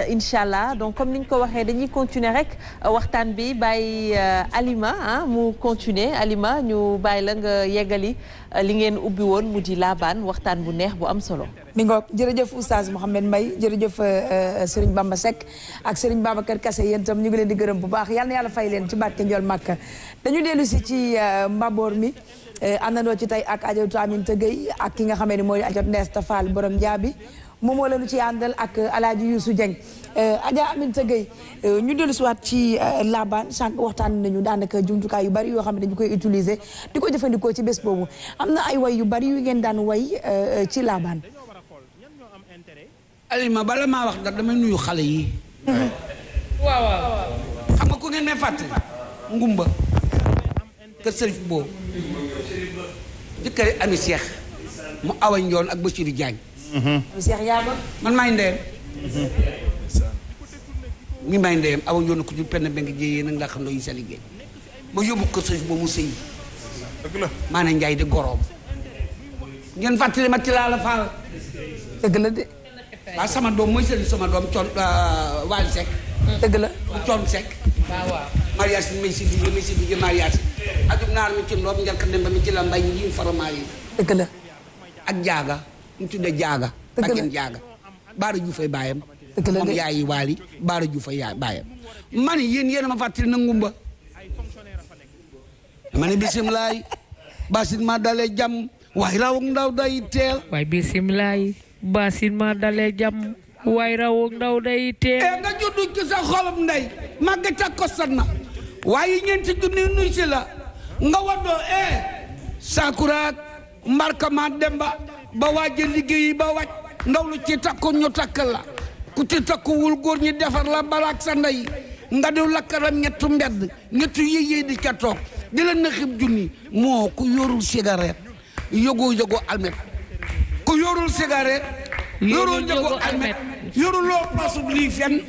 incha allah donc comme ni ñu ko waxee dañuy continuer rek waxtaan bi bàyyi Alima mu continuer Alima ñu bàyyi la nga yeggali li ngeen ubbi woon mu di laabaan waxtaan bu neex bu am solo. mi ngoog jërëjëf oustaz Mouhamed Mbaye jërëjëf Serigne Bamba Seck ak Serigne Babacar Kassé yéen itam ñu ngi leen di gërëm bu baax yal na yàlla fay leen ci barke Ndiol Makka dañu dellu si ci mbaboor mi àndandoo ci tey ak Adjatou Aminata Gueye ak ki nga xamee ni mooy Adjatou Ndesta Fall borom Njaabi moom moo leen ci àndal ak Alaaji Youssou Dieng Adja Aminata Gueye ñu dellu si waat ci laabaan sànq waxtaan nañu daanaka jumtukaay yu bari yoo xam ne dañu koy utiliser di ko jëfandikoo ci bés boobu am na ay way yu bari yu ngeen daan way ci laabaan. Alima bala maa wax dara damay nuyu xale yi. waaw. xam nga ku ngeen may fàttali. Ngumba. kër Serif boobu. jëkkëri Ami Cheikh. mu Awa Njoon ak Bassirou Diagne. Cheikh Yaaba. man maay ndeyam. mi maay ndeyam Awa Njoon ko jur penn benn jéyee nag laa xam ne yi sa liggéey. ma yóbbu kër Serif boobu mu sëy. dëgg la maanaam Njaay di goroom. ngeen fàttali ma ci laa la faal. dëgg la de. waaw sama doom mooy sëriñ sama doom coon Waly Seck. dëgg la bu coon Seck. waaw. mariage bi may si digg mariage ajum naar mi ci ndoom njarka dem ba mi ci la mbay njiim faramaar yi. dëgg la. ak jaaga ñu tuddee jaaga. dëgg la bakken jaaga. Baara Juuf ay baayam. dëgg la moom yaayi Waly Baara Juuf ay baayam. ma ne yéen a ma fàttali na ngumba. ma ne bisimilaay. basin ma dalee jàmm. waaye raw ndaw day teel. waaye bisimilaay. basin ma dalee jàmm. waaye raw ndaw day teel. nga juddu ci sa xolum ndey. màgg ca kostan na. waaye ñeenti junni nuy si la. nga waddoo sakuraak mbarka ma demba ba waaje liggéeyi ba wàcc ndaw lu ci takku ñu takk la ku ci takkuwul góor ñi defar la balaak sa ndey nga diw lakkaram ñettu mbedd ñettu yéyéey di ca toog di la naxib junni moo ku yorul cigarette yógoo almet ku yorul cigarette yoroo jógoo almet yoruloo pasub lii fenn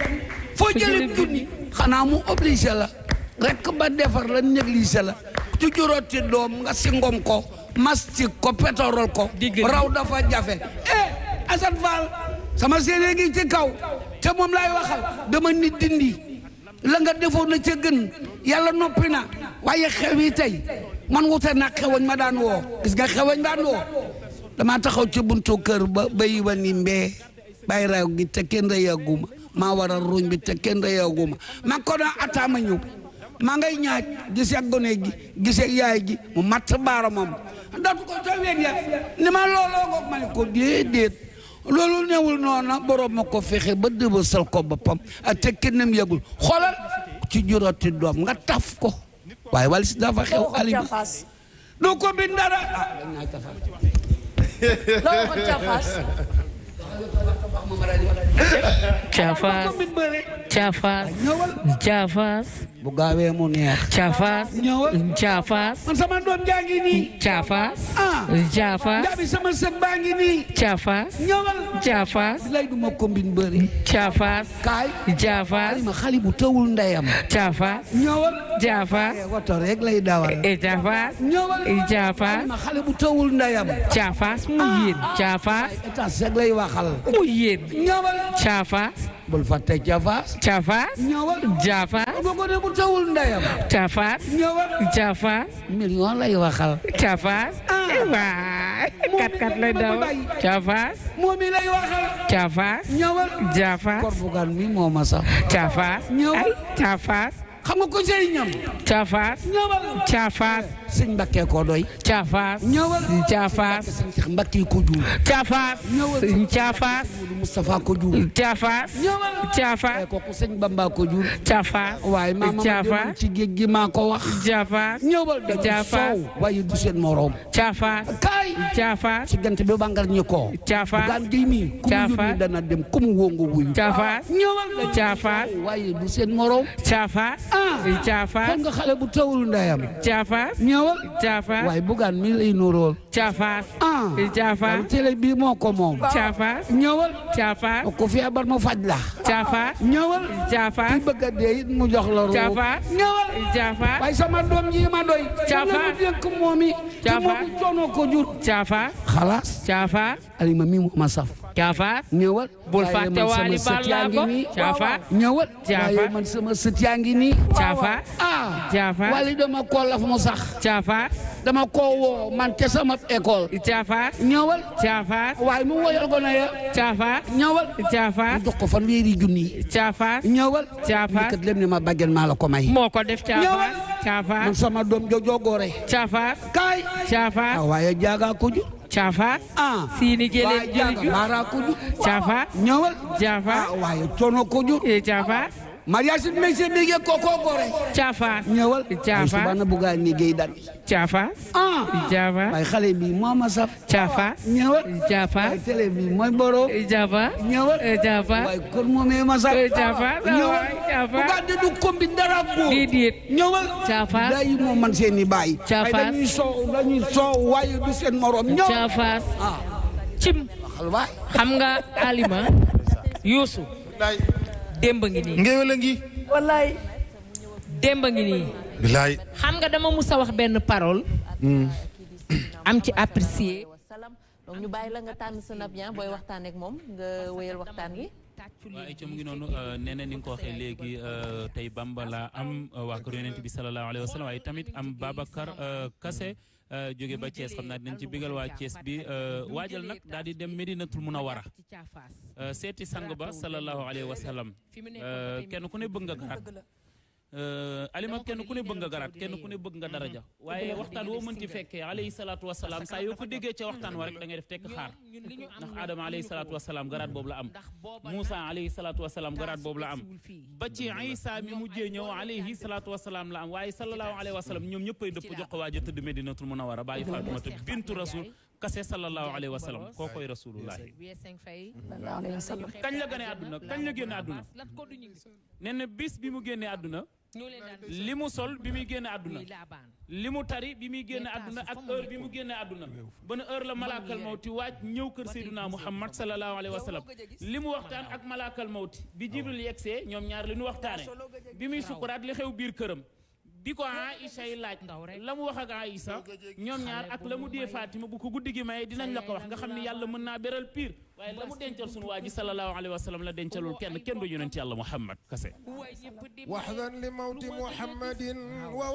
foo jëlee junni xanaa mu obligé la rek ba defar la négligé la ci juróoti doom nga singom ko mastik ko pétorol ko raw dafa jafe Assane Fall sama séeréer gi ci kaw te moom laay waxal dama nit dindi la nga defoon na ca gën yàlla noppi na waaye xew yi tey man wute nag xewañ ma daan woo gis nga xewañ daan woo dama taxaw ci buntu kër ba bayi wa ni mbee bàyyi raw gi te kenn rëyaguma maa waral ruñ bi te kenn rëyaguma ma ko daan ataama ñëw maa ngay ñaaj gisee gone gi gisee yaay gi mu matt baara moom dootu ko ca ween ya ni ma looloo ngoog ma ne ko déedéet loolu newul noona borom ma ko fexe ba dëba sal ko boppam te kennam yëgul xoolal ci juróoti doom nga taf ko waaye wala si dafa xew Alima doo ko bind dara Cafaas bu gaawee mu neex. Cafaas. ñëwal Cafaas. man sama doom jaa ngi nii. Cafaas. Cafaas. Jabi sama sët baa ngi nii. Cafaas. ñëwal. Cafaas. lay du ma combine bëri. Cafaas. kaay. Cafaas. Alima xale bu tawul ndeyam. Cafaas. ñëwal. Cafaas. woto rek lay dawal. Cafaas. ñëwal. Cafaas. Alima xale bu tawul ndeyam. Cafaas mu yéen. Cafaas. étage rek lay waxal. mu yéen. ñëwal. Cafaas. bul fàtte Cafaas. Cafaas. ñëwal. Cafaas. boo ko ne bu tawul ndeyam. Cafaas. ñëwal. Cafaas. million lay waxal. Cafaas. waay kat lay daw. Cafaas. moom mi lay waxal. Cafaas. ñëwal. Cafaas. korbugaan mi moo ma sax. Cafaas. ñëwal. Cafaas. xam nga ko sëriñam. Cafaas. ñëwal. Cafaas. sëñ Mbakke ko doy. Cafaas. ñëwal. Cafaas. sëñ Cheikh Mbakke ko jur. Cafaas. ñëwal. Cafaas. Moustapha ko jur. Cafaas. ñëwal. Cafaas. kooku sëñ Bamba ko jur. Cafaas. waaye maama ma ci géej gi maa ko wax. Cafaas. ñëwal. Cafaas. waaye du seen morom. Cafaas. kaay. Cafaas. ci gant bi bangar ñi ko. Cafaas. gaan gi mi. ku mu yónni dana dem ku mu wóngu wuyu. Cafaas. ñëwal. Cafaas. waaye du seen morom. Cafaas. Cafaas. kon nga xale bu tawul ndeyam. Cafaas. ñëwal. Cafaas. waaye bugaan mi lay nuróol. Cafaas. Cafaas. Cafaas. télé bi moo ko moom. Cafaas. ñëwal. Cafaas. ku feebar mu faj la. Cafaas. ñëwal. Cafaas. ki bëgg a dee it mu jox la roo. Cafaas. ñëwal. Cafaas. waaye sama doom ji ma doy. Cafaas. dénk moom yi. Cafaas. te moom coono ko jur. Cafaas. xalaas. Cafaas. Alima mi moo ma saf. Caafaas. ñëwal. bul fàtte Waly Ballago. Caafaas. ñëwal. Caafaas waaye man sama sët yaa ngi nii. Caafaas. Caafaas. Waly dama koo laf mu sax. Caafaas. dama koo woo man ca sama école. Caafaas. ñëwal. Caafaas. waaye mu woyal gone ya. Caafaas. ñëwal. Caafaas. mu jox ko fanweeri junni. Caafaas. ñëwal. Caafaas. kat lem ne ma bàjjen maa la ko may. moo ko def Caafaas. ñëwal. Caafaas. man sama doom jojo goore. Caafaas. kaay. Caafaas. waaye jaaga ko jur. Caafaas. waaye siini jëlee jaaga baara ko jur. Caafaas. ñëwal. Caafaas. waaye coono ko jur. Caafaas. Maria si may se bige koko gore. Caafaas. ñëwal. Caafaas. ay subana buga ni gey dan. Caafaas. Caafaas. waaye xale bi moo ma saf. Caafaas. ñëwal. Caafaas. waaye télé bi mooy boro. Caafaas. ñëwal. Caafaas. waaye kon moomee ma saf. Caafaas. ñëwal. Caafaas. buga de du kombi dara góor. déedéet. ñëwal. Caafaas. day moo man seeni baay. Caafaas. ay dañuy soow waaye du seen morom. ñëw. Caafaas. cim. waxal waay. xam nga Alima. Youssou. démb ngi nii. ngéwél a ngi. wallaay. démb ngi nii. bilaay. xam nga dama mus a wax benn parole. am ci apprécier. donc ñu bàyyi la nga tànn sa nabien booy waxtaan ak moom nga wéyal waxtaan gi. waaw ay mu ngi noonu nee na ni nga ko waxee léegi tey Bamba la am waa kër yonent bi sallallahu alayhi wa sallam waaye tamit am Babacar Kassé jóge ba Thiès xam naa dinañ ci bigal waa Thiès bi waajal nag daal di dem Medinatul Munawara seeti sang ba sallallahu alayhi wa sallam kenn ku ne bëgg nga garaat Alima kenn ku ne bëgg nga garaat kenn ku ne bëgg nga daraja waaye waxtaan woo mën ci fekkee alayhi salaatu wasalaam saa yoo ko déggee ca waxtaan wa rek da ngay def tekk xaar ndax Adama alayhi salaatu wasalaam garaat boobu la am Moussa alayhi salaatu wasalaam garaat boobu la am ba ci Isa mi mujjee ñëw alayhi salaatu wasalaam la am waaye sallallahu alayhi wa sallam ñoom ñëppay dëpp jox ko waaja tëdd Medinatul Munawara bàyyi Faatumata bintu rasul Kassé sallallahu alayhi wa sallam koo koy rasulullahi kañ la gane àdduna kañ la génne àdduna nee na bis bi mu génne àdduna li mu sol bi muy génne àdduna li mu tari bi muy génne àdduna ak heure bi mu génne àdduna ban heure la malaakal mawti waaj ñëw kër Seydina Muhammad sallallahu alayhi wa sallam li mu waxtaan ak malaakal mawti bi Jibril yegsee ñoom ñaar li ñu waxtaane bi muy sukuraat li xew biir këram bi ko Aïcha yi laaj la mu wax ak Aïcha ñoom ñaar ak la mu dee Fatima bu ko guddi gi maye dinañ la ko wax nga xam ne yàlla mën naa beral pire waaye la mu dencal sunu waa ji sallallahu alayhi wa sallam la dencalul kenn du yonent yàlla Muhammad Kassé waxdan li mawti muhammadin wa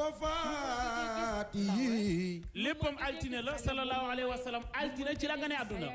wafaatihi léppam altine la sallallahu alayhi wa sallam altine ci la gane àdduna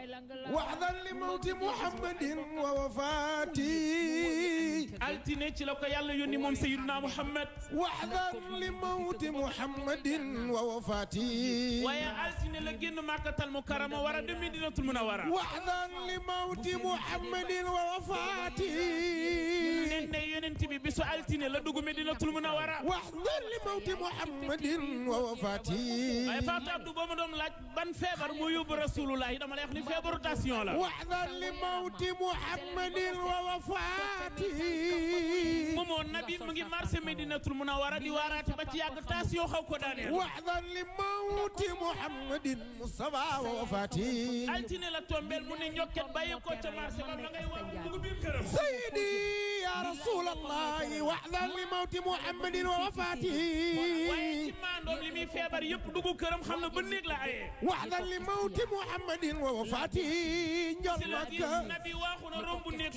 waxdan li mawti muhammadin wa wafaatihi altine ci la ko yàlla yónni moom Sayyidina Muhammad waxdan li mawti muhammadin wa wafaatihi waaye altine la génn Makkatal Mukarrama war a dem Medinatul Munawwara waxdan li mawti muhammadin wa wafaatihi nen ne yonent bi bisu altine la dugg Medinatul Munawwara waxdan li mawti muhammadin wa wafaatihi waaye Fatou Abdou boo ma doon laaj ban feebar moo yóbbu Rasulullah dama lay wax ni feebaru tension la waxdan li mawti muhammadin wa wafaatihi moomoo nabi mu ngi marché Medinatul Munawwara di waaraate ba ci yàgg tension xaw ko daaneel waxdan li mawti muhammadin mustafa wa wafaatihi altine la tombeel mu ne ñokket bàyyi ko ca marché ba ma ngay wax mu ngi biir këram sayyidi ya rasulallahi waxdan li mawti muhammadin wa wafaatihi waaye ci maandoom li muy feebar yëpp dugg këram xam na ba néeg la ayee waxdan li mawti muhammadin wa wafaatihi njol si la gis makka nabi waaxu na romb néeg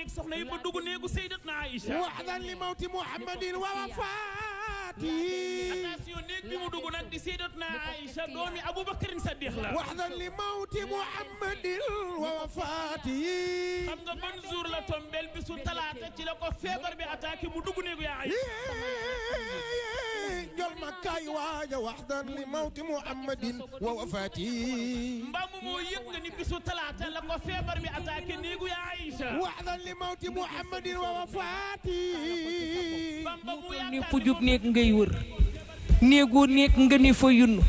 soxna yi ba dugg néegu Sayyidatna Aïcha waxdan li mawti muhammadin wa wafaatihi attention néeg bi mu dugg nag di Sayyidatna Aïcha doomi Aboubacarin Saddiq la waxdan li mawti muhammadin wa wafaatihi xam nga ban jour la tombeel bisu talaata ci la ko feebar bi attaqué mu dugg néegu yaa Aïcha njol makkaay waaja waxdan li mawti muhammadin wa wafaatihi mbaa moo yëg nga ni bisu talaata la ko feebar bi attaqué néegu yaa Aïcha waxdan li mawti muhammadin wa wafaatihi bamba mu ni yaakaar pujub néeg ngay wër néegoo néeg nga ni fa yunn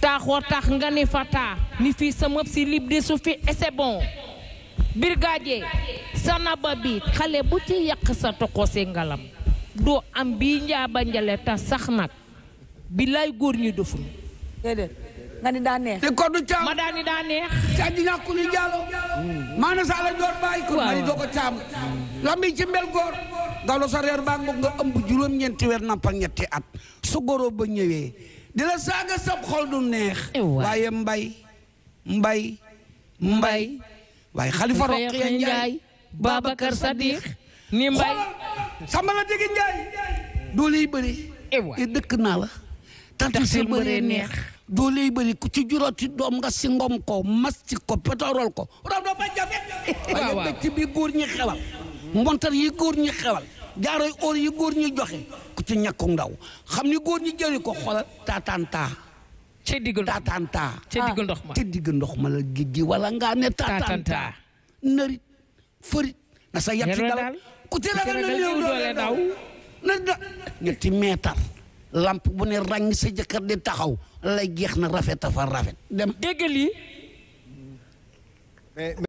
taaxoo tax nga ni fa taa ni fii sa mëb si lib de su fi et c'est bon brigadier sa naba bi xale bu ci yàq sa toko si ngalam doo am bii njaaba njale ta sax nag bi lay góor ñi doful déedéet nga ni daa neex. te koddu caam ma daani daa neex caji ñàkku ni jaalo maana sala joor bàyyi ko mari dogo caam lambi ci mbel góor gawlo sa reer baa ngoog nga ëmb juróom-ñeenti weer nampal ñetti at su góoroo ba ñëwee di la saaga sab xol du neex waaye mbay waaye Khalifa Rokhaya Ndiaye Babacar Sadiq ni mbay Samba la dégg Ndiaye doole yi bëri dëkk naa la tax si bëree neex doole yi bëri ku ci juróoti doom nga si ngom ko mas ci ko pétorol ko raw doo ba jafe waaye bëcc bi góor ñi xewal montar yi góor ñi xewal jaaroy óor yi góor ñi joxe ku ci ñàkku ndaw xam ni góor ñi jëli ko xoolal tatanta ci digg tatanta ndox ma ci digg ndox ma la giggi wala ngaa ne tatanta nërit fërit na sa yatti dal ku ci ragal na néew doole daw na da ñetti meetar lamp bu ne ràññ sa jëkkër di taxaw lay jeex na rafet a fa rafet dem dégg lii